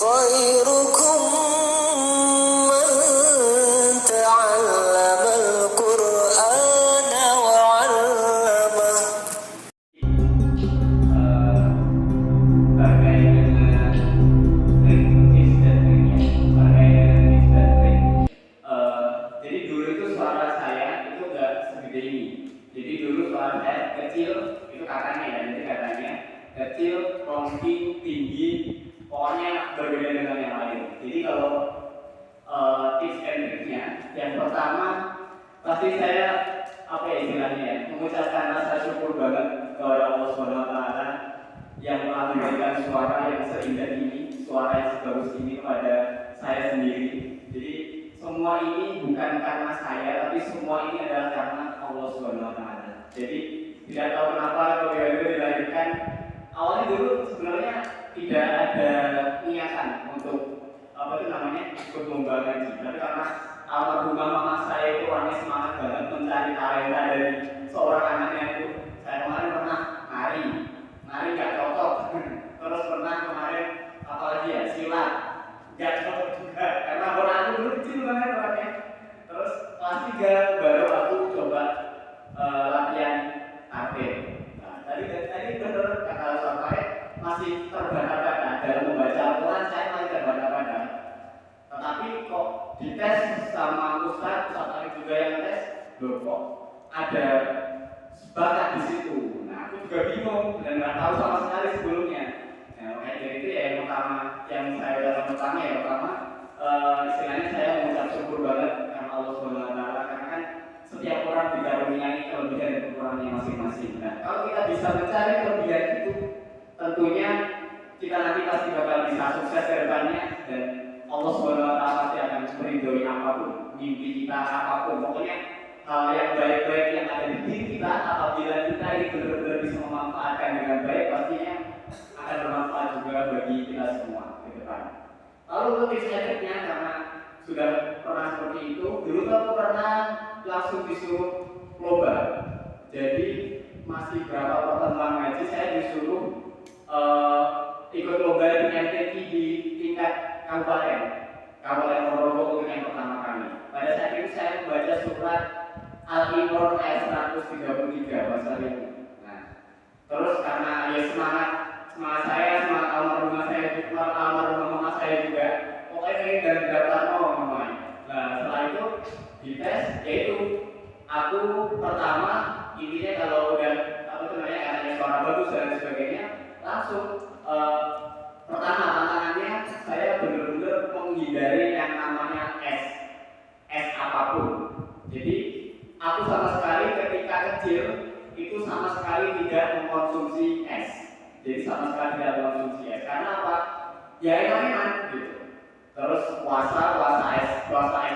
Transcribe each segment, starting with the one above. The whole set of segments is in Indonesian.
خيركم من تعلم القرآن وعلمه. Jadi dulu itu suara saya itu nggak segede ini. Jadi dulu suara saya kecil, itu katanya ya, jadi katanya kecil, rongking, tinggi, pokoknya berbeda dengan yang lain. Jadi kalau tips and triknya, yang pertama pasti saya apa ya istilahnya ya, mengucapkan rasa syukur banget kepada Allah Subhanahu Wa Taala yang telah memberikan suara yang seindah ini, suara yang sebagus ini kepada saya sendiri. Jadi semua ini bukan karena saya, tapi semua ini adalah karena Allah Subhanahu Wa Taala. Jadi tidak tahu kenapa keluarga dilahirkan. Awalnya dulu sebenarnya tidak ada niatan untuk apa itu namanya ikut lomba ngaji, tapi karena almarhumah mama saya itu orangnya semangat banget mencari talenta dari seorang anaknya itu. Saya kemarin pernah nari nggak cocok, terus pernah kemarin apalagi ya silat nggak cocok juga karena orang aku dulu kecil banget orangnya. Terus kelas 3 baru aku coba latihan target. Nah, tadi benar kata saya masih terbata-bata dalam membaca Al-Quran, saya masih terbata-bata. Tetapi kok dites sama Ustaz tadi juga yang tes, loh kok ada bakat di situ. Nah, aku juga bingung dan nggak tahu sama sekali sebelumnya. Nah, kayak jadi itu ya yang pertama, yang saya dalam pertama ya pertama istilahnya saya mengucap syukur banget karena Allah Subhanahu Wa Taala, karena kan setiap orang dikaruniai kelebihan dan kekurangannya masing-masing. Nah, kalau kita bisa mencari kelebihan itu, tentunya kita nanti pasti bakal bisa sukses ke depannya dan Allah Subhanahu Wa Taala pasti akan meridhoi apapun, mimpi kita apapun, pokoknya hal yang baik-baik yang ada di diri kita apabila kita ini benar-benar bisa memanfaatkan dengan baik, pastinya akan bermanfaat juga bagi kita semua ke depan. Lalu untuk tips and triknya, karena sudah pernah seperti itu, dulu aku pernah langsung disuruh lomba. Jadi masih berapa pertemuan ngaji saya disuruh ikut lomba di MTQ di tingkat Kabupaten Ponorogo untuk yang pertama kali. Pada saat itu saya membaca surat Al-Imran ayat 133 bahasa itu. Nah, terus karena ya semangat saya, semangat almarhumah mama saya juga, pokoknya pengen dari daftar nomor. Nah, setelah itu dites, yaitu aku pertama intinya kalau udah apa tuh namanya katanya suara bagus dan sebagainya, langsung pertama tantangannya saya benar-benar menghindari yang namanya es apapun. Jadi aku sama sekali ketika kecil itu sama sekali tidak mengkonsumsi es. Jadi sama sekali tidak mengkonsumsi es. Karena apa? Ya enak gitu. Terus puasa es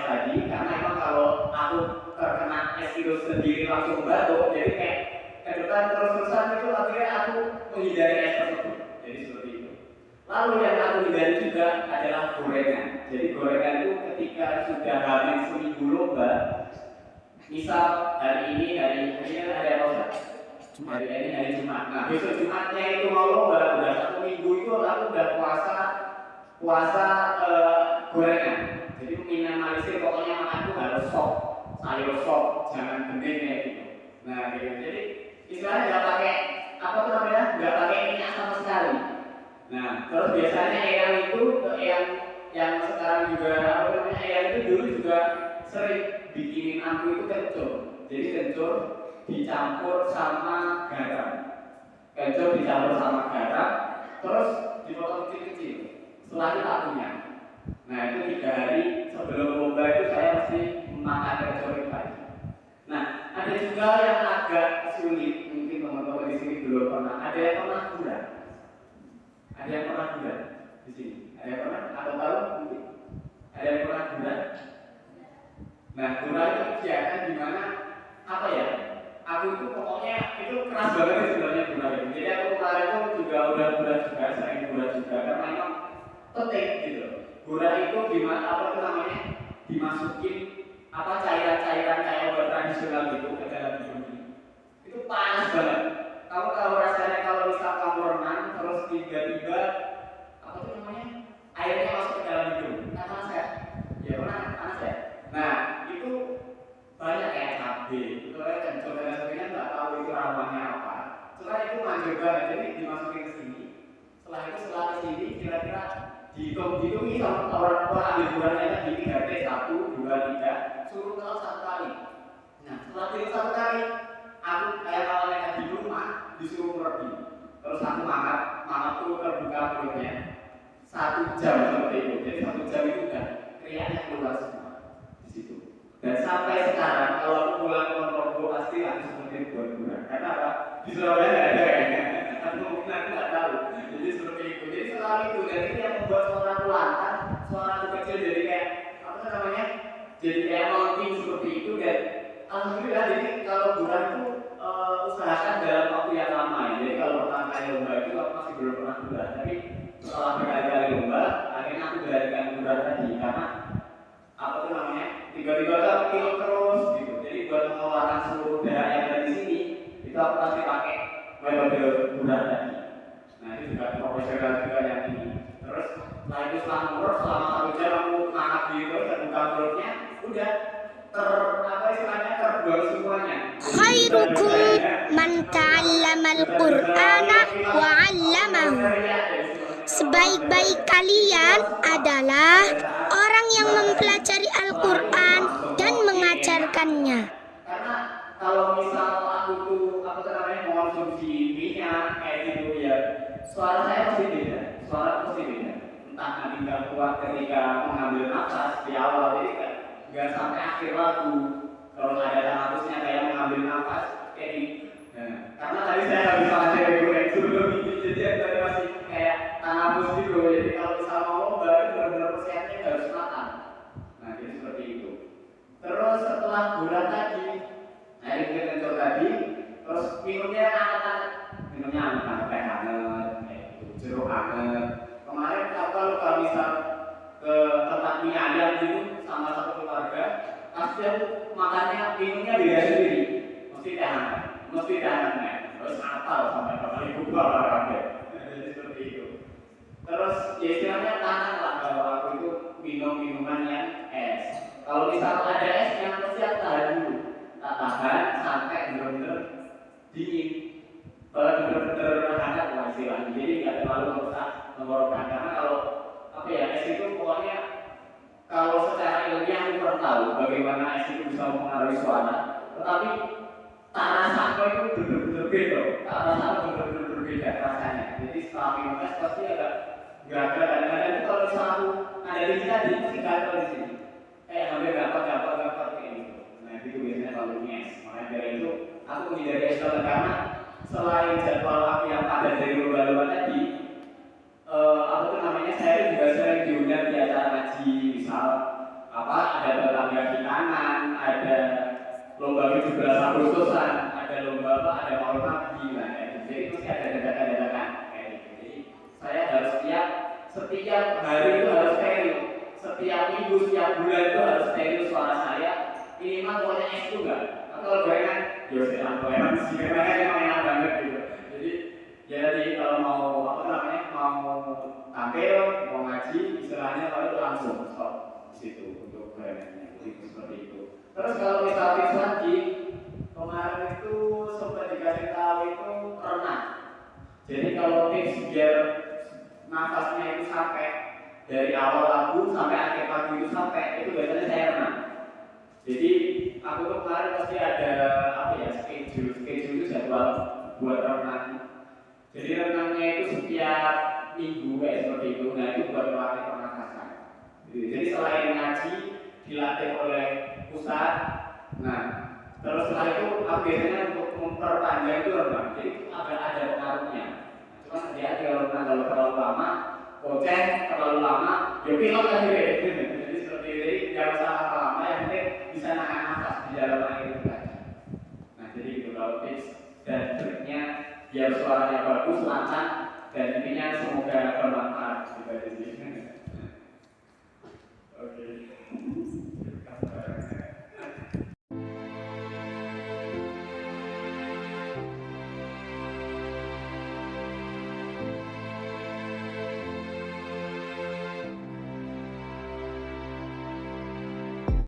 tadi, karena emang kalau aku terkena es itu sendiri langsung batuk, jadi kayak ke depan terus-terusan itu akhirnya aku menghindari es tersebut. Jadi seperti itu. Lalu yang aku hindari juga adalah gorengan. Jadi gorengan itu ketika sudah habis seminggu lomba, misal hari ini hari apa Ustaz? Hari Jumat. Nah, besok Jumatnya itu mau lomba, udah 1 minggu itu aku udah puasa gorengan. Jadi minimalisir, pokoknya makanku harus sop, sayur sop, jangan bening kayak gitu. Nah, gitu. Jadi istilahnya nggak pakai apa tuh namanya, nggak pakai minyak sama sekali. Nah, terus biasanya eyang itu yang sekarang juga apa namanya eyang itu dulu juga sering bikinin aku itu kencur. Jadi kencur dicampur sama garam. Terus dipotong kecil-kecil. Setelah itu tak punya. Nah, itu 3 hari sebelum lomba itu saya mesti makan kencur itu lagi. Nah, ada juga yang agak sulit, mungkin teman-teman di sini belum pernah. Ada yang pernah gula di sini? Ada yang pernah? Atau tahu mungkin? Ada yang pernah gula? Nah, gula itu kegiatan di mana apa ya? Aku itu pokoknya itu keras banget sebenarnya gula itu. Jadi aku kemarin itu juga udah gula juga, sering gula juga karena emang penting gitu. Gula itu gimana apa itu namanya? Dimasukin apa cairan-cairan kayak obat tradisional gitu ke dalam tubuh ini. Itu panas banget. Kamu tahu rasanya kalau misal kamu renang terus tiba-tiba apa itu namanya? Airnya dihitung ini orang tua ambil bulannya tadi 3T 1, 2, 3 suruh kelas 1 kali. Nah setelah hitung 1 kali aku kayak awalnya di rumah disuruh merdi. Terus aku mama tuh terbuka mulutnya 1 jam seperti itu. Jadi 1 jam itu udah kriaknya keluar semua di situ. Dan sampai sekarang kalau aku pulang ke Ponorogo pasti aku seperti bulan-bulan. Karena apa? Di Surabaya nggak ada kayaknya. Atau mungkin aku nggak tahu. Jadi seperti itu. Jadi setelah itu dan itu yang membuat suara aku lantang, suara aku kecil jadi kayak apa namanya? Jadi kayak melting seperti itu dan alhamdulillah jadi kalau bulan itu usahakan dalam waktu yang lama ya. Jadi kalau pertama kali lomba itu aku masih belum pernah bulan. Tapi setelah berkali-kali lomba, akhirnya aku beranikan bulan tadi karena apa tuh namanya? Tiba-tiba aku pilot terus gitu. Jadi buat mengeluarkan seluruh darah yang ada di sini itu aku pasti pakai metode bulan tadi. Nah itu juga profesional juga yang ini. Terus setelah itu selama 1 jam aku ngangkat gitu dan buka mulutnya udah terbuang semuanya. Khairukum man ta'allamal Qur'ana wa 'allamahu. Sebaik-baik kalian adalah orang yang mempelajari Al-Quran dan mengajarkannya. Karena kalau misal aku tuh mengonsumsi minyak kayak gitu ya, suara saya pasti beda. Entah nanti nggak kuat ketika mengambil nafas di awal, jadi nggak sampai akhir lagu. Kalau nggak ada harusnya kayak mengambil nafas kayak gini. Nah, karena tadi saya nggak bisa ngajar goreng sebelum ini, jadi tadi masih kayak tanabus gitu. Jadi kalau misal mau lomba itu benar-benar persiapannya harus matang. Nah, jadi seperti itu. Terus setelah bulan tadi, air kencur tadi, terus minumnya hangat-hangat, kayak hangat, kayak gitu, jeruk hangat. Kemarin kalau misal ke tempat mie ayam gitu sama satu keluarga, pasti aku makannya minumnya beda sendiri, mesti teh hangat, terus apal sampai bapak ibu kabeh. Jadi seperti itu. Terus ya istilahnya tangan lah kalau aku itu minum minuman yang es. Kalau misal ada es yang pasti aku tahan dulu, tak tahan sampai benar-benar dingin. Kalau benar-benar hangat lah istilahnya, jadi nggak terlalu merusak tenggorokan. Karena kalau apa ya es itu pokoknya kalau secara ilmiah aku kurang tahu bagaimana es itu bisa mempengaruhi suara, tetapi tak rasa itu benar-benar beda. Tak rasa benar-benar berbeda rasanya. Jadi setelah minum es pasti agak gagal. Kadang-kadang itu kalau misalnya aku ada di tadi pasti gagal di sini. Kayak hampir dapat kayak gitu. Nah itu biasanya kalau es. Makanya dari itu aku menghindari es banget karena selain jadwal aku yang padat dari lomba-lomba tadi, apa tuh namanya saya juga sering diundang di acara ngaji, misal apa ada tetangga hitanan, ada lomba 17 Agustusan, ada lomba apa, ada maulid nabi, nah jadi mesti ada dadakan kayak gitu. Jadi saya harus setiap hari itu harus steril, setiap minggu, setiap bulan itu harus steril suara saya, minimal pokoknya es juga. Atau gorengan, ya sudah gorengan sih, karena emang enak banget gitu. Jadi ya tadi kalau mau apa namanya mau tampil, mau ngaji, istilahnya kalau langsung stop di situ untuk gorengannya. Jadi seperti itu. Terus kalau misal tips lagi, kemarin itu sempat dikasih tahu itu renang. Jadi kalau tips biar nafasnya itu sampai dari awal lagu sampai akhir lagu itu sampai, itu biasanya saya renang. Jadi aku tuh kemarin pasti ada apa ya schedule itu jadwal buat renang. Jadi renangnya itu setiap minggu kayak seperti itu. Nah itu buat melatih pernafasan. Jadi selain ngaji dilatih oleh pusat. Nah terus setelah itu aku biasanya untuk memperpanjang itu renang. Jadi agak ada pengaruhnya. Cuma hati-hati kalau renang kalau terlalu lama, goceng terlalu lama, ya pilot kan gitu. Jadi seperti ini jangan salah lama, yang penting bisa nahan nafas di dalam air itu tadi. Nah jadi itu kalau tips dan triknya biar suaranya bagus, lancar,